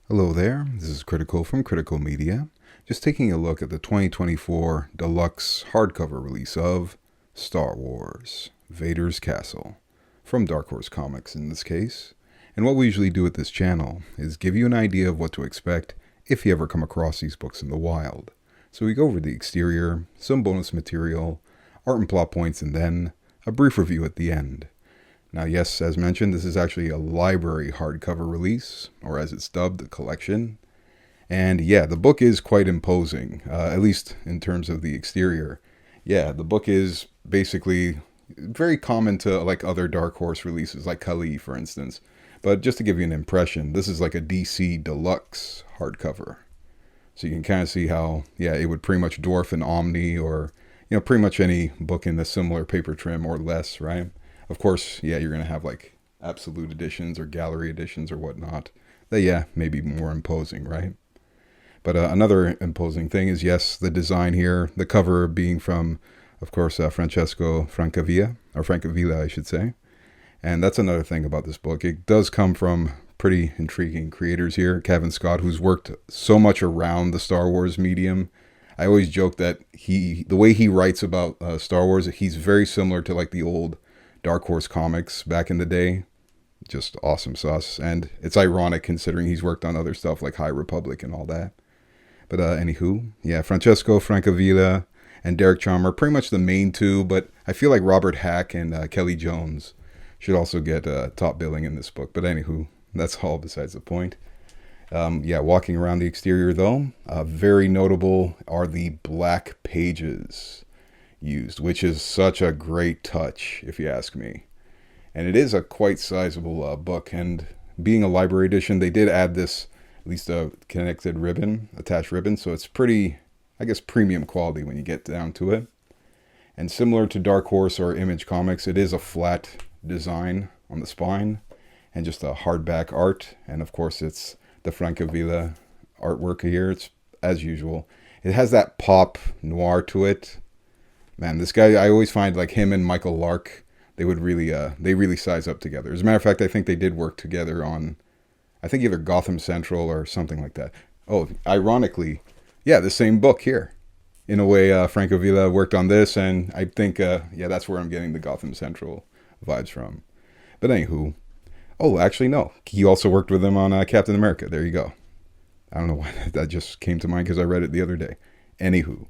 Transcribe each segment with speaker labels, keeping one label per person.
Speaker 1: Hello there, this is Critical from Critical Media, just taking a look at the 2024 deluxe hardcover release of Star Wars, Vader's Castle, from Dark Horse Comics in this case. And what we usually do at this channel is give you an idea of what to expect if you ever come across these books in the wild. So we go over the exterior, some bonus material, art and plot points, and then a brief review at the end. Now, yes, as mentioned, this is actually a library hardcover release, or as it's dubbed, a collection. And yeah, the book is quite imposing, at least in terms of the exterior. Yeah, the book is basically very common to like other Dark Horse releases, like Kali, for instance. But just to give you an impression, this is like a DC deluxe hardcover. So you can kind of see how, yeah, it would pretty much dwarf an Omni or, pretty much any book in the similar paper trim or less, right? Of course, yeah, you're going to have like absolute editions or gallery editions or whatnot that, yeah, may be more imposing, right? But another imposing thing is, yes, the design here, the cover being from, of course, Francesco Francavilla, or Francavilla, I should say. And that's another thing about this book. It does come from pretty intriguing creators here. Kevin Scott, who's worked so much around the Star Wars medium. I always joke that the way he writes about Star Wars, he's very similar to like the old Dark Horse Comics back in the day. Just awesome sauce. And it's ironic considering he's worked on other stuff like High Republic and all that. But anywho, yeah, Francesco Francavilla and Derek Charm are pretty much the main two, but I feel like Robert Hack and Kelly Jones should also get top billing in this book. But anywho, that's all besides the point. Yeah, walking around the exterior though, very notable are the black pages used, which is such a great touch, if you ask me. And it is a quite sizable book, and being a library edition, they did add this, at least a connected ribbon, attached ribbon, so it's pretty, I guess, premium quality when you get down to it. And similar to Dark Horse or Image Comics, it is a flat design on the spine, and just a hardback art, and of course it's the Francavilla artwork here. It's, as usual, it has that pop noir to it. Man, this guy, I always find like him and Michael Lark, they really size up together. As a matter of fact, I think they did work together on, I think either Gotham Central or something like that. Oh, ironically, yeah, the same book here. In a way, Francavilla worked on this, and I think, yeah, that's where I'm getting the Gotham Central vibes from. But anywho, oh, actually, no. He also worked with him on Captain America. There you go. I don't know why that just came to mind because I read it the other day. Anywho.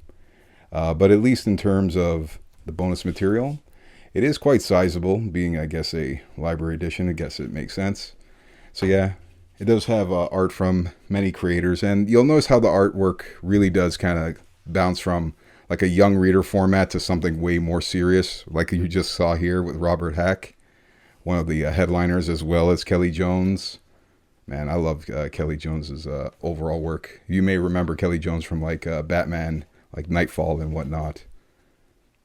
Speaker 1: But at least in terms of the bonus material, it is quite sizable, being, I guess, a library edition. I guess it makes sense. So yeah, it does have art from many creators, and you'll notice how the artwork really does kind of bounce from like a young reader format to something way more serious, like you just saw here with Robert Hack, one of the headliners, as well as Kelly Jones. Man, I love Kelly Jones's overall work. You may remember Kelly Jones from like Batman, like Nightfall and whatnot.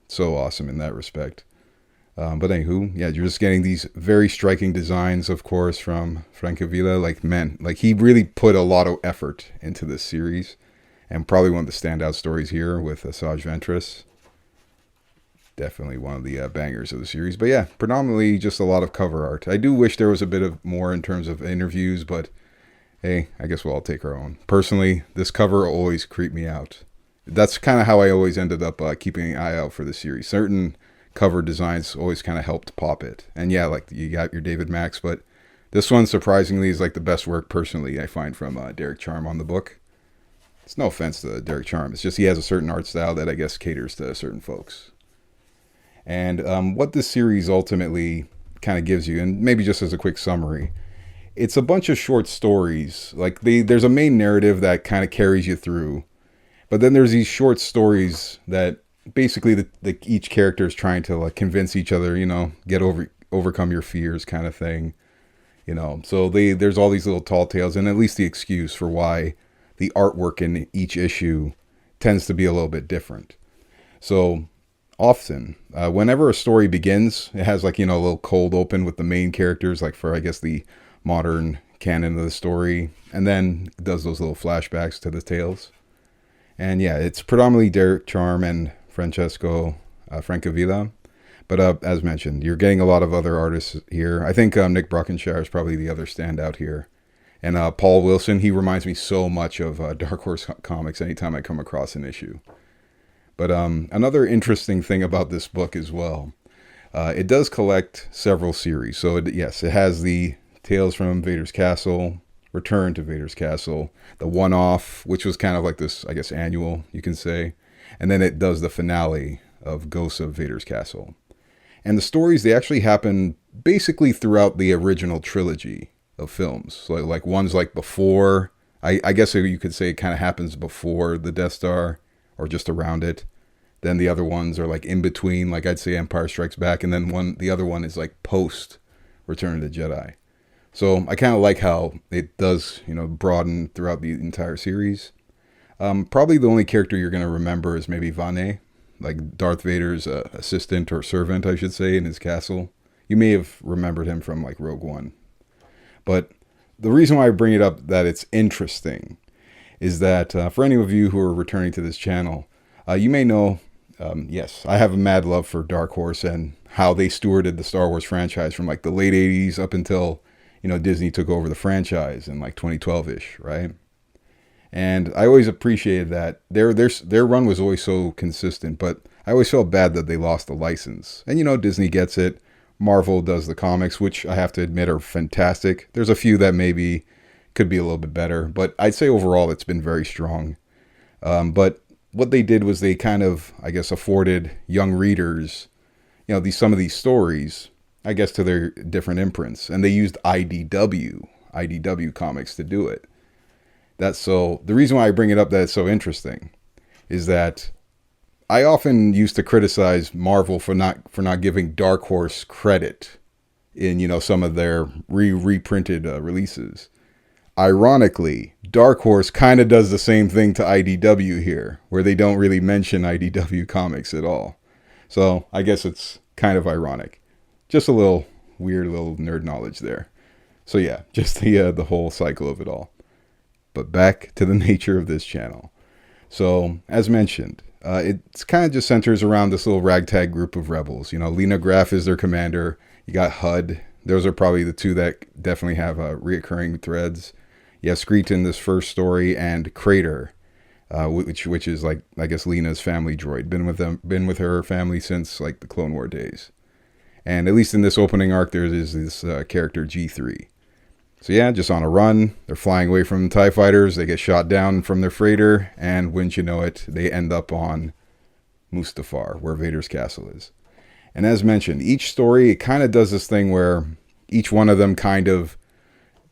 Speaker 1: So awesome in that respect. But anywho, yeah, you're just getting these very striking designs, of course, from Francavilla. Like, man, like he really put a lot of effort into this series, and probably one of the standout stories here with Asajj Ventress. Definitely one of the bangers of the series. But yeah, predominantly just a lot of cover art. I do wish there was a bit of more in terms of interviews, but hey, I guess we'll all take our own. Personally, this cover always creeped me out. That's kind of how I always ended up keeping an eye out for the series. Certain cover designs always kind of helped pop it. And yeah, like you got your David Max, but this one surprisingly is like the best work personally I find from Derek Charm on the book. It's no offense to Derek Charm. It's just he has a certain art style that I guess caters to certain folks. And what this series ultimately kind of gives you, and maybe just as a quick summary, it's a bunch of short stories. Like there's a main narrative that kind of carries you through. But then there's these short stories that basically each character is trying to like convince each other, overcome your fears kind of thing, So there's all these little tall tales, and at least the excuse for why the artwork in each issue tends to be a little bit different. So often, whenever a story begins, it has like, a little cold open with the main characters, like for, I guess, the modern canon of the story, and then it does those little flashbacks to the tales. And yeah, it's predominantly Derek Charm and Francesco Francavilla. But as mentioned, you're getting a lot of other artists here. I think Nick Brockenshire is probably the other standout here. And Paul Wilson, he reminds me so much of Dark Horse Comics anytime I come across an issue. But another interesting thing about this book as well, it does collect several series. So yes, it has the Tales from Vader's Castle, Return to Vader's Castle, the one-off, which was kind of like this, I guess, annual, you can say. And then it does the finale of Ghosts of Vader's Castle. And the stories, they actually happen basically throughout the original trilogy of films. So like one's like before, I guess you could say it kind of happens before the Death Star or just around it. Then the other ones are like in between, like I'd say Empire Strikes Back. And then the other one is like post Return of the Jedi. So I kind of like how it does, broaden throughout the entire series. Probably the only character you're going to remember is maybe Vane, like Darth Vader's assistant or servant, I should say, in his castle. You may have remembered him from like Rogue One. But the reason why I bring it up that it's interesting is that for any of you who are returning to this channel, you may know, yes, I have a mad love for Dark Horse and how they stewarded the Star Wars franchise from like the late 80s up until, Disney took over the franchise in like 2012-ish, right? And I always appreciated that. Their run was always so consistent, but I always felt bad that they lost the license. And Disney gets it. Marvel does the comics, which I have to admit are fantastic. There's a few that maybe could be a little bit better, but I'd say overall it's been very strong. But what they did was they kind of, I guess, afforded young readers, some of these stories, I guess, to their different imprints. And they used IDW Comics to do it. So the reason why I bring it up that it's so interesting is that I often used to criticize Marvel for not giving Dark Horse credit in, some of their reprinted releases. Ironically, Dark Horse kind of does the same thing to IDW here, where they don't really mention IDW Comics at all. So I guess it's kind of ironic. Just a little weird little nerd knowledge there. So yeah, just the whole cycle of it all. But back to the nature of this channel. So as mentioned, it's kind of just centers around this little ragtag group of rebels. Lena Graff is their commander. You got HUD. Those are probably the two that definitely have reoccurring threads. You have Screet in this first story, and Crater, which is like, I guess, Lena's family droid. Been with her family since like the Clone War days. And at least in this opening arc, there is this character G3. So yeah, just on a run. They're flying away from TIE fighters. They get shot down from their freighter. And wouldn't you know it, they end up on Mustafar, where Vader's castle is. And as mentioned, each story, it kind of does this thing where each one of them kind of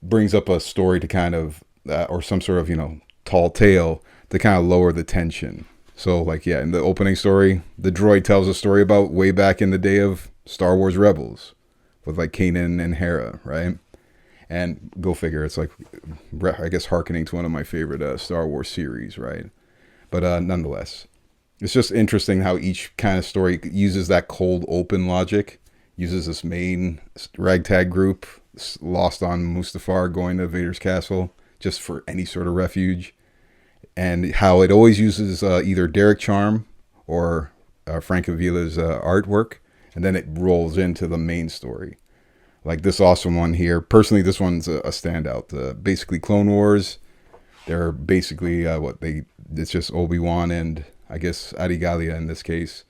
Speaker 1: brings up a story to kind of, or some sort of, tall tale to kind of lower the tension. So like, yeah, in the opening story, the droid tells a story about way back in the day of Star Wars Rebels with like Kanan and Hera, right? And go figure, it's like, I guess, hearkening to one of my favorite Star Wars series, right? But nonetheless, it's just interesting how each kind of story uses that cold open logic, uses this main ragtag group lost on Mustafar going to Vader's castle just for any sort of refuge, and how it always uses either Derek Charm or Frank Avila's artwork, and then it rolls into the main story. Like this awesome one here. Personally, this one's a standout. Basically, Clone Wars. They're basically it's just Obi-Wan and I guess Adigalia in this case.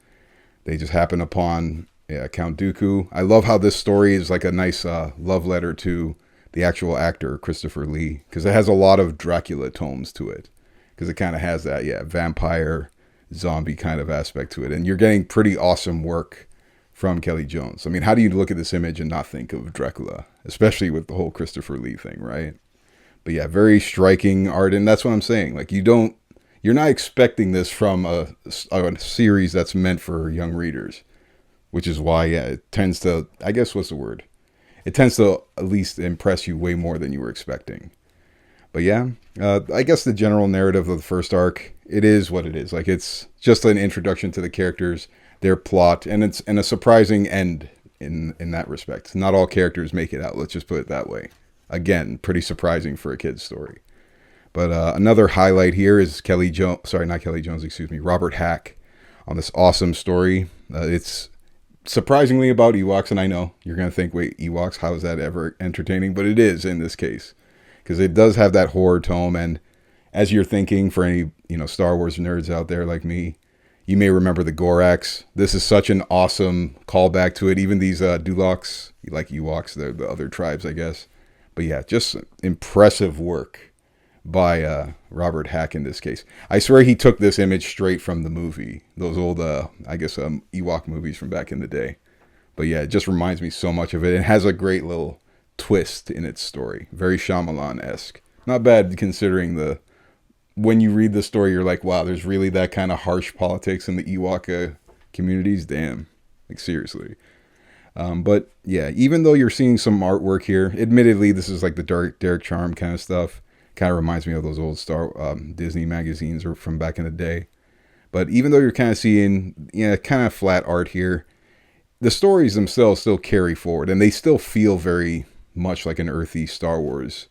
Speaker 1: They just happen upon Count Dooku. I love how this story is like a nice love letter to the actual actor, Christopher Lee, because it has a lot of Dracula tomes to it. Because it kind of has that, vampire, zombie kind of aspect to it. And you're getting pretty awesome work from Kelly Jones. I mean, how do you look at this image and not think of Dracula? Especially with the whole Christopher Lee thing, right? But yeah, very striking art. And that's what I'm saying. Like, you're not expecting this from a series that's meant for young readers. Which is why, it tends to, I guess, what's the word? It tends to at least impress you way more than you were expecting. But yeah, I guess the general narrative of the first arc, it is what it is. Like, it's just an introduction to the characters, their plot, and it's a surprising end in that respect. Not all characters make it out, let's just put it that way. Again, pretty surprising for a kid's story. But another highlight here is Robert Hack on this awesome story. It's surprisingly about Ewoks, and I know you're going to think, wait, Ewoks, how is that ever entertaining? But it is in this case. because it does have that horror tone. And as you're thinking, for any Star Wars nerds out there like me, you may remember the Gorax. This is such an awesome callback to it. Even these Duloks, like Ewoks, they're the other tribes, I guess. But yeah, just impressive work by Robert Hack in this case. I swear he took this image straight from the movie. Those old, Ewok movies from back in the day. But yeah, it just reminds me so much of it. It has a great little twist in its story. Very Shyamalan-esque. Not bad considering when you read the story, you're like, wow, there's really that kind of harsh politics in the Ewok communities. Damn. Like, seriously. But yeah, even though you're seeing some artwork here, admittedly, this is like the Derek Charm kind of stuff. Kind of reminds me of those old Disney magazines or from back in the day. But even though you're kind of seeing, kind of flat art here, the stories themselves still carry forward, and they still feel very much like an earthy Star Wars,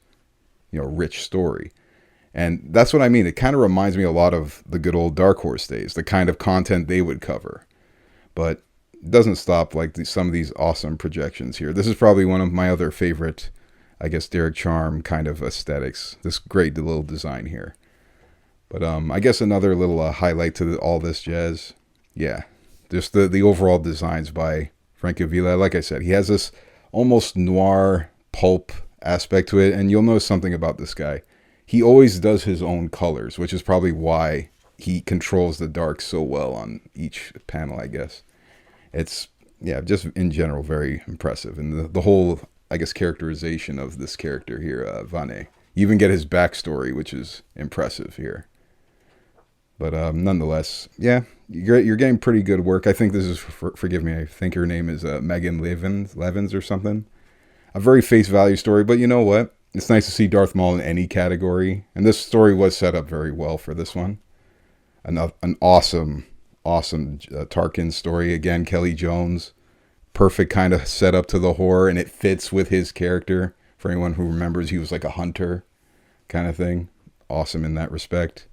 Speaker 1: rich story. And that's what I mean. It kind of reminds me a lot of the good old Dark Horse days, the kind of content they would cover. But it doesn't stop like some of these awesome projections here. This is probably one of my other favorite, I guess, Derek Charm kind of aesthetics. This great little design here. But I guess another little highlight to all this jazz. Yeah, just the overall designs by Frank Avila. Like I said, he has this almost noir pulp aspect to it. And you'll notice something about this guy. He always does his own colors, which is probably why he controls the dark so well on each panel, I guess. It's, just in general, very impressive. And the whole, I guess, characterization of this character here, Vane. You even get his backstory, which is impressive here. But nonetheless, yeah, you're getting pretty good work. I think this is, forgive me, I think her name is Megan Levins or something. A very face value story, but you know what? It's nice to see Darth Maul in any category. And this story was set up very well for this one. An awesome Tarkin story. Again, Kelly Jones. Perfect kind of setup to the horror, and it fits with his character. For anyone who remembers, he was like a hunter kind of thing. Awesome in that respect.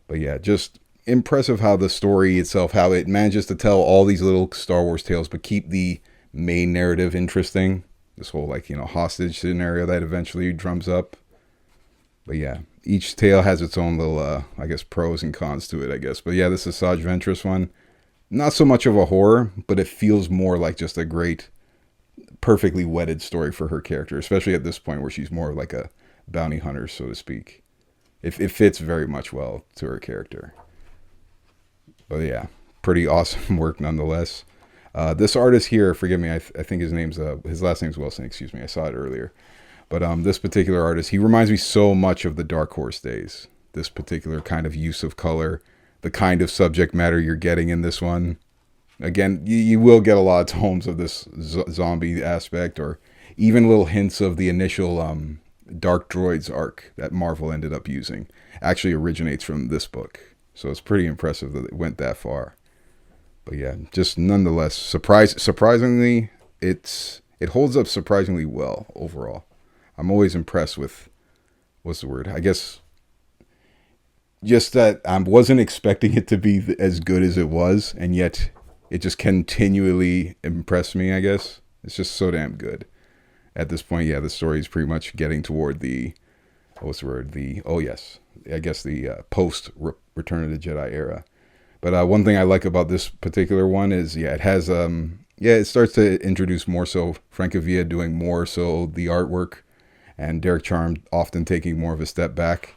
Speaker 1: But yeah, just impressive how the story itself, how it manages to tell all these little Star Wars tales, but keep the main narrative interesting. This whole, hostage scenario that eventually drums up. But yeah, each tale has its own little, pros and cons to it, I guess. But yeah, this Asajj Ventress one, not so much of a horror, but it feels more like just a great, perfectly wedded story for her character, especially at this point where she's more like a bounty hunter, so to speak. It fits very much well to her character. But yeah, pretty awesome work nonetheless. This artist here, forgive me, I think his last name's Wilson, excuse me, I saw it earlier. But this particular artist, he reminds me so much of the Dark Horse days. This particular kind of use of color, the kind of subject matter you're getting in this one. Again, you will get a lot of tomes of this zombie aspect, or even little hints of the initial Dark Droids arc that Marvel ended up using. Actually originates from this book. So it's pretty impressive that it went that far. But yeah, just nonetheless, surprisingly, it holds up surprisingly well overall. I'm always impressed with, what's the word? I guess just that I wasn't expecting it to be as good as it was, and yet it just continually impressed me, I guess. It's just so damn good. At this point, yeah, the story is pretty much getting toward the post Return of the Jedi era. But one thing I like about this particular one is, it has, it starts to introduce more so Frank Avila doing more so the artwork, and Derek Charm often taking more of a step back.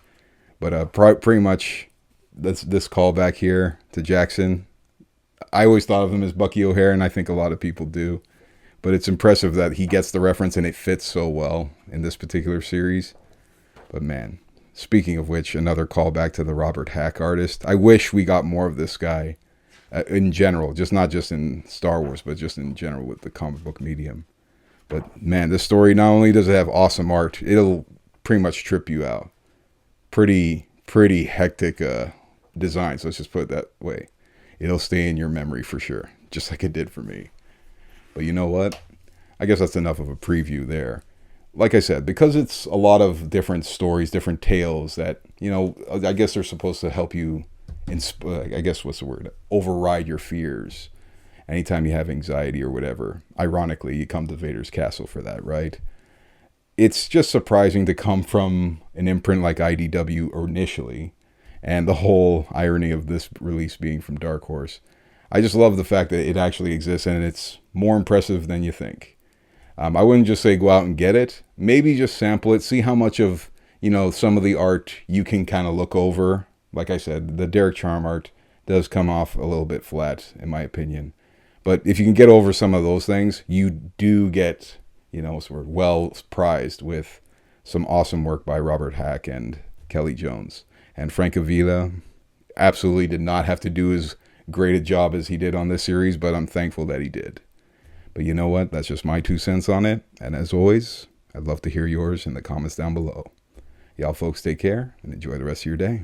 Speaker 1: But pretty much this callback here to Jackson, I always thought of him as Bucky O'Hare, and I think a lot of people do. But it's impressive that he gets the reference and it fits so well in this particular series. But man, speaking of which, another callback to the Robert Hack artist. I wish we got more of this guy in general, just not just in Star Wars, but just in general with the comic book medium. But man, this story, not only does it have awesome art, it'll pretty much trip you out. Pretty hectic designs, let's just put it that way. It'll stay in your memory for sure, just like it did for me. But you know what? I guess that's enough of a preview there. Like I said, because it's a lot of different stories, different tales that, I guess they're supposed to help you, override your fears. Anytime you have anxiety or whatever. Ironically, you come to Vader's castle for that, right? it's just surprising to come from an imprint like IDW initially, and the whole irony of this release being from Dark Horse. I just love the fact that it actually exists, and it's more impressive than you think. I wouldn't just say go out and get it. Maybe just sample it, see how much of, some of the art you can kind of look over. Like I said, the Derek Charm art does come off a little bit flat, in my opinion. But if you can get over some of those things, you do get, sort of well prized with some awesome work by Robert Hack and Kelly Jones. And Frank Avila absolutely did not have to do as great a job as he did on this series, but I'm thankful that he did. But you know what? That's just my 2 cents on it. And as always, I'd love to hear yours in the comments down below. Y'all folks take care and enjoy the rest of your day.